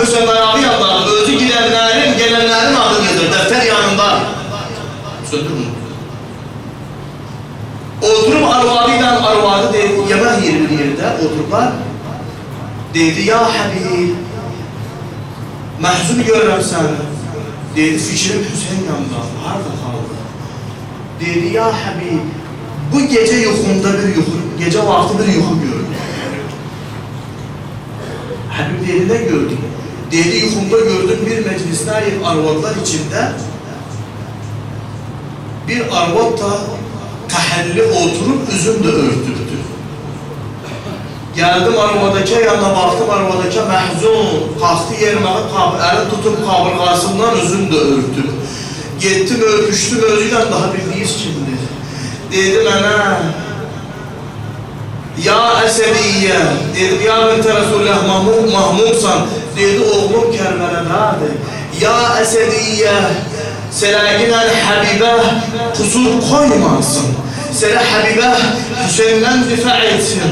Hüseyin ayağı yanlardı. Özü gidenlerin, gelenlerin adı nedir? Defter yanında. Söndürün. Oturup arvadıyla arvadı dedi, yemek yeri bir yerde otururlar. Dedi, ya Habib, məhzun görürəm səni. Dedi, fikrim Hüseyin yanında, harada kaldı? Dedi, ya Habib, bu gece yuxumda bir yuxu, gece vakti bir yuxu gördüm. Habib dedi, ne gördün? Dedi, yuxumda gördüm bir meclisdə arvadlar içinde bir arvad da təhəlli oturup üzüm de örtürdü. Geldim arvadakı yanına baktım, arvadakı məhzun, kalktı yerməği, əli tutup qabırğasından üzüm de örtüb. Getdim, öpüştüm, özüyle daha bildiyiz kimdir. Dedi mənə, ya Əsədiyyə, dedim, ya Bəntə Resulullah Mahmudsan, dedi, oğlum Kərbələdədir. Ya Əsədiyyə, sələginə Həbibə kusur koymasın, sələ Həbibə Hüseyndən difa etsin.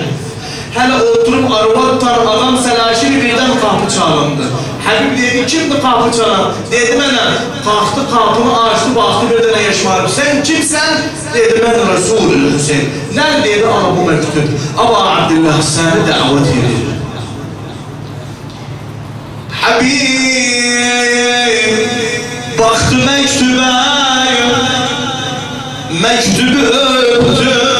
Hele oturup arvadlar adam selaşini birden kapı çalındı. Habib dedi, kimdi kapı çalan? Dedi mənə, kalktı kapını açtı, baktı bir tane yaşmarım. Sen kimsen? Dedi, ben Resulü Hüseyin. Ne dedi, ala bu mektup. Aba Abdillah seni davet edir. Habib baktı mektubu öptü.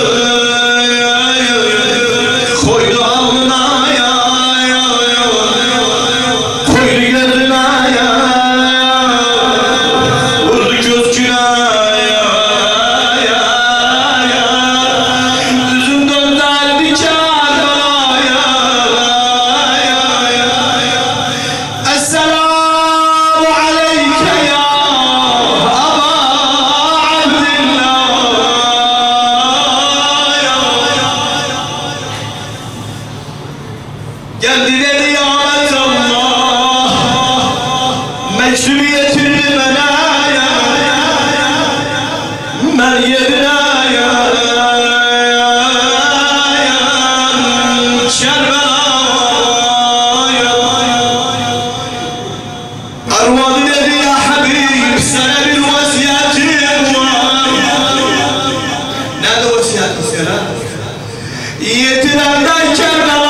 Geldi dedi ya Allah, mektubu getirdi bana, ben yerine Kerbela'ya. Arvadı dedi ya Habib, sana bir vasiyetim var. Nerede vasiyetin sana? Yetinenden Kerbela'ya.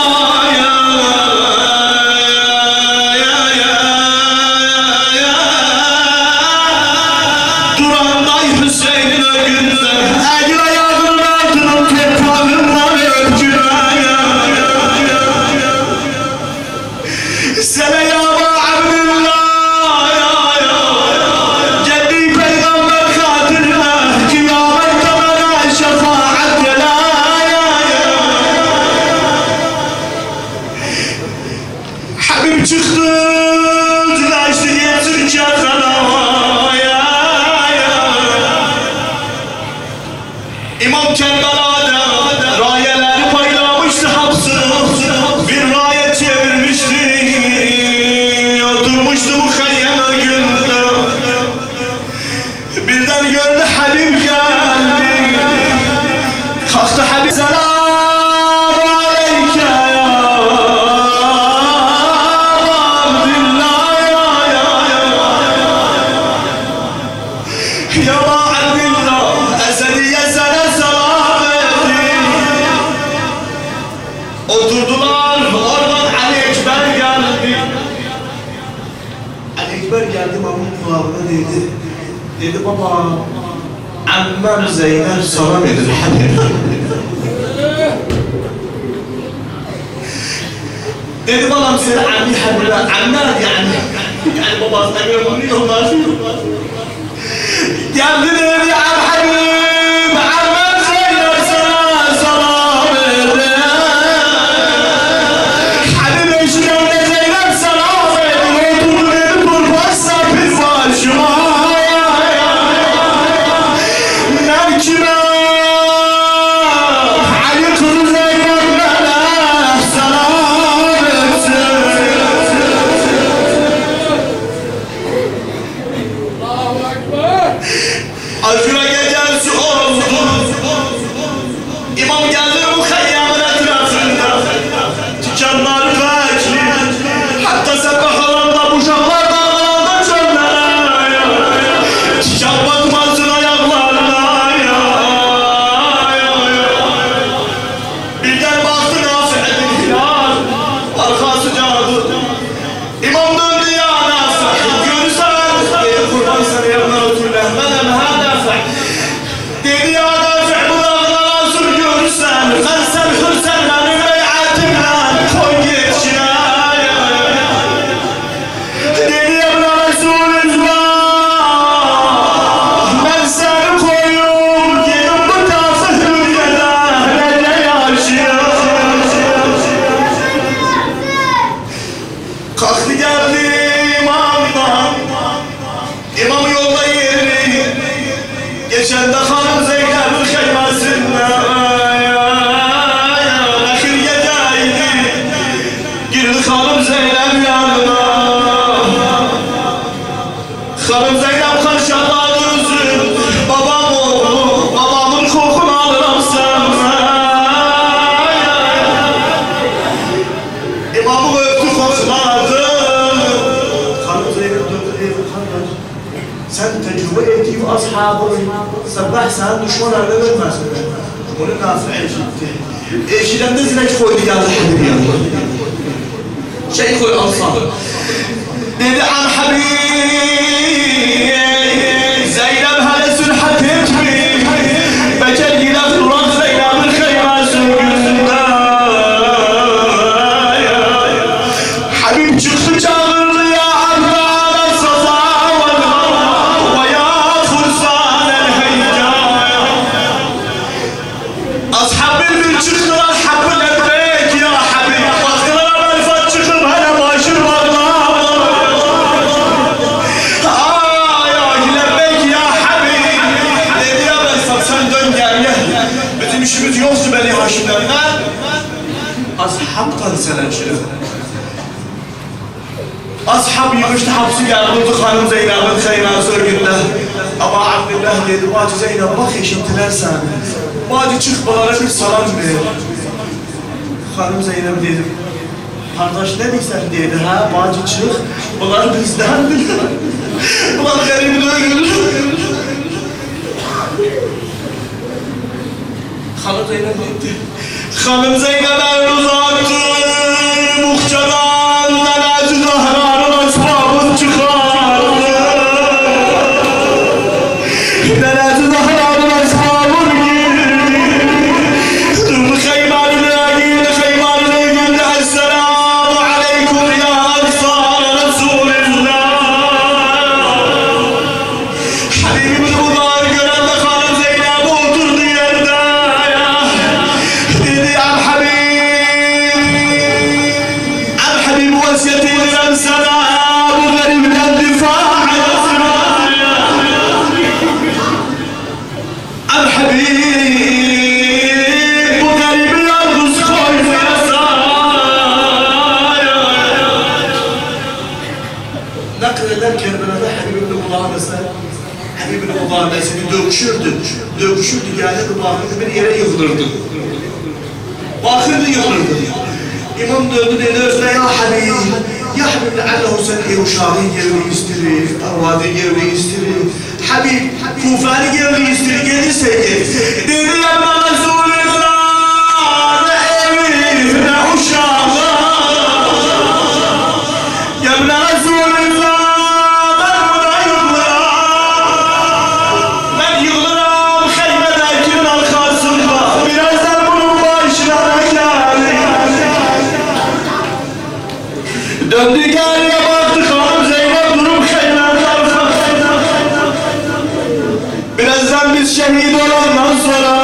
Çıktı, tıraştı getir Kerbela'ya. İmam Kerbela'da rayeleri paylamıştı hapsını. Bir raye çevirmişti, oturmuştu muhayyeme günde. Birden gördü Habib geldi. Kalktı Habib, selam. Ya Abdillah, Esediye sana selam ettim. Oturdular, oradan Ali Ekber geldi. Ali Ekber geldi, babamın kulağına dedi. Dedi, baba, ammam Zeynep selam edir Habib. Dedi, babam sana ammi Habib'e, ammar yani babasına görmüyorlar. Geldi dedi, Habib, ammam Zeynep sana selam edir. Habib eşliğinde Zeynep selam edir. Oturdu dedi, kurbansa bir başıma. Ne kime? Ali kızı Zeynep'le selam etsin. Aşura gecesi geldi imamdan. İmam yolda yeri geçen de hanım Zeynep'in kıymasından. Ahir geceydi girdi hanım Zeynep yanına. Hanım Zeynep karşıladı yüzü. Babam oğlu, babamın kokunu alırım sana. İmamı öptü kokladı. Hanım Zeynep döndü dedi, kardeş sen tecrübe ettiğin ashabın sabah sen düşmanlarına vermezsin. Bunu nasıl eşitti? Eşiden de zileç koydu geldi Habib yanına. Şey koy alsana. Dedi an Habib Zeynep hele sülhat etmi. Becer gider duran Zeynep'in kıyması yüzünde. Habib çıktı çağırdı ya Allah'a sazavat ve ya fursan el heycan. Ashab bir çıktılar Habib lebbek ya Habib. Baktılar Arifat çıkıp hele başır bağlar. Ay ay lebbek ya Habib. Dedi ya ben sen dön gel. Bizim işimiz yoktu beni Haşimlerden. Ashabtan selam. Ashab yığıştı hapsi geldi hanım Zeynep'in kıyması örgünde. Ama Abdullah dedi, bacı Zeynep bak eşittiler sen. Bacı çık bunlara bir salam ver. Hanım Zeynep dedi, kardeş ne diysen dedi ha, bacı çık, bunlar bizdendir. Bunlar garip değil. Hanım Zeynep gitti. Hanım Zeynep el uzattı, muhçadan Neneci Zahra'nın ashabını çıkardı. Neneci Zahra'nın ashabını girdi. Durdu kıymarına girdi, kıymarına girdi. Esselamu aleyküm ya Ansar Resulillah. Habibim bunlar gören de hanım Zeynep oturdu yerde. Dedi al Habib. Habib vasiyetini ben sana bu garibden difaa etsin. Al Habib bu garibi yalnız koymayasın. Nakleder Kerbela'da Habib ibn Mudahmes'e Habib ibn Mudahmes'ini dövüşürdü yani bu bakırdı bir yere yıkılırdı. Bakırdı yıkılırdı. İmam döndü dedi özüne ya Habib, ya Habib leallehu sen Uşağı'nı gevri istirir, Arvad'ı gevri istirir, Habib, Kufan'ı gevri istirir, gelirse gel. Dedi ya bana Resulullah, ne evi, ne Uşağı. Ya bana Resulullah, ben buna yıkılırım. Ben yıkılırım Heybe'dekinin arkasında. Birazdan bunun başına geldi. Döndü geriye baktı hanım Zeynep durup Heybe'nin arkasında. Birazdan biz şehit olandan sonra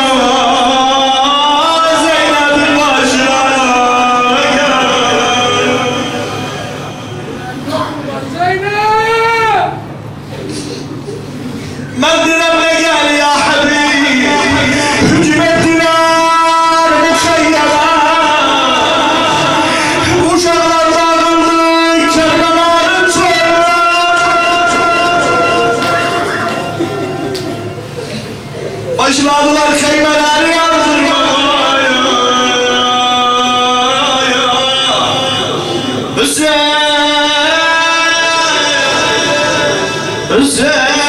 Zeynep'in başına Zeynep! Mendilemle gel ya Habib. Hücum ettiler muhayyara. Uşaklar bağırdı Kerbela'nın çölüne. Başladılar keymeleri yardırmaya. Hüseyin, Hüseyin.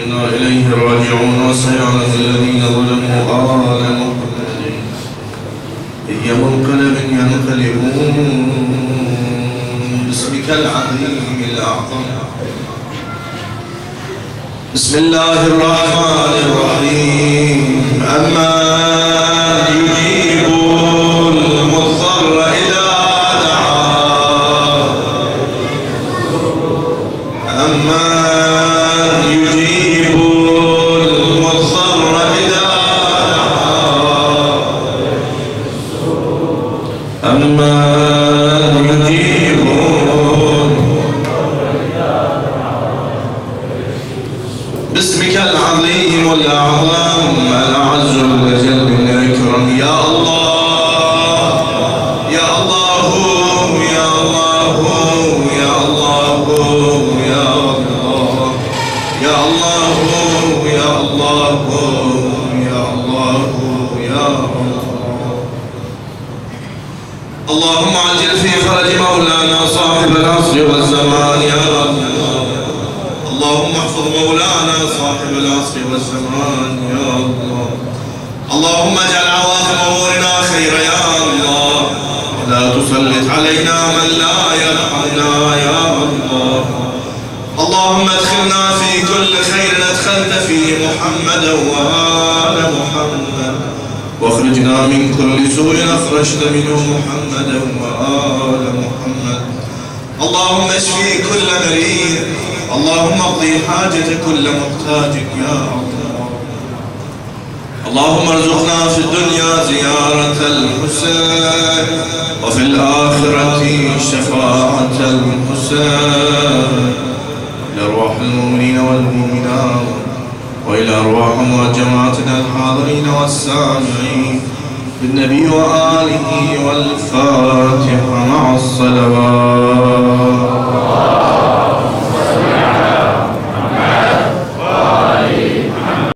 إنا إليه راجعون وسيعلم الذين ظلموا آل محمد أي منقلب ينقلبون باسمك العظيم الأعظم. بسم الله الرحمن الرحيم. أما يجيب المضطر إذا دعاه. أما يجيب المضطر إذا دعاه من يجيبون باسمك العظيم الأعظم الأعز الأجل الأكرم يا الله يا الله يا الله يا الله يا الله يا الله يا الله يا الله يا الله اللهم عجل في فرج مولانا صاحب العصر والزمان يا الله اللهم احفظ مولانا صاحب العصر والزمان يا الله اللهم اجعل عواقب امورنا خير يا الله لا تسلط علينا من لا يرحمنا يا الله اللهم ادخلنا في كل خير ادخلت فيه محمدا وآل محمد واخرجنا من كل سوء اخرجت منه محمدا وآل محمد اللهم اشفي كل مريض اللهم اقضي حاجة كل محتاج يا الله اللهم ارزقنا في الدنيا زيارة الحسين وفي الآخرة شفاعة الحسين إلى أرواح المؤمنين والمؤمنات وإلى أرواح جماعتنا الحاضرين والسامعين بالنبي وآله والفاتحة مع الصلوات.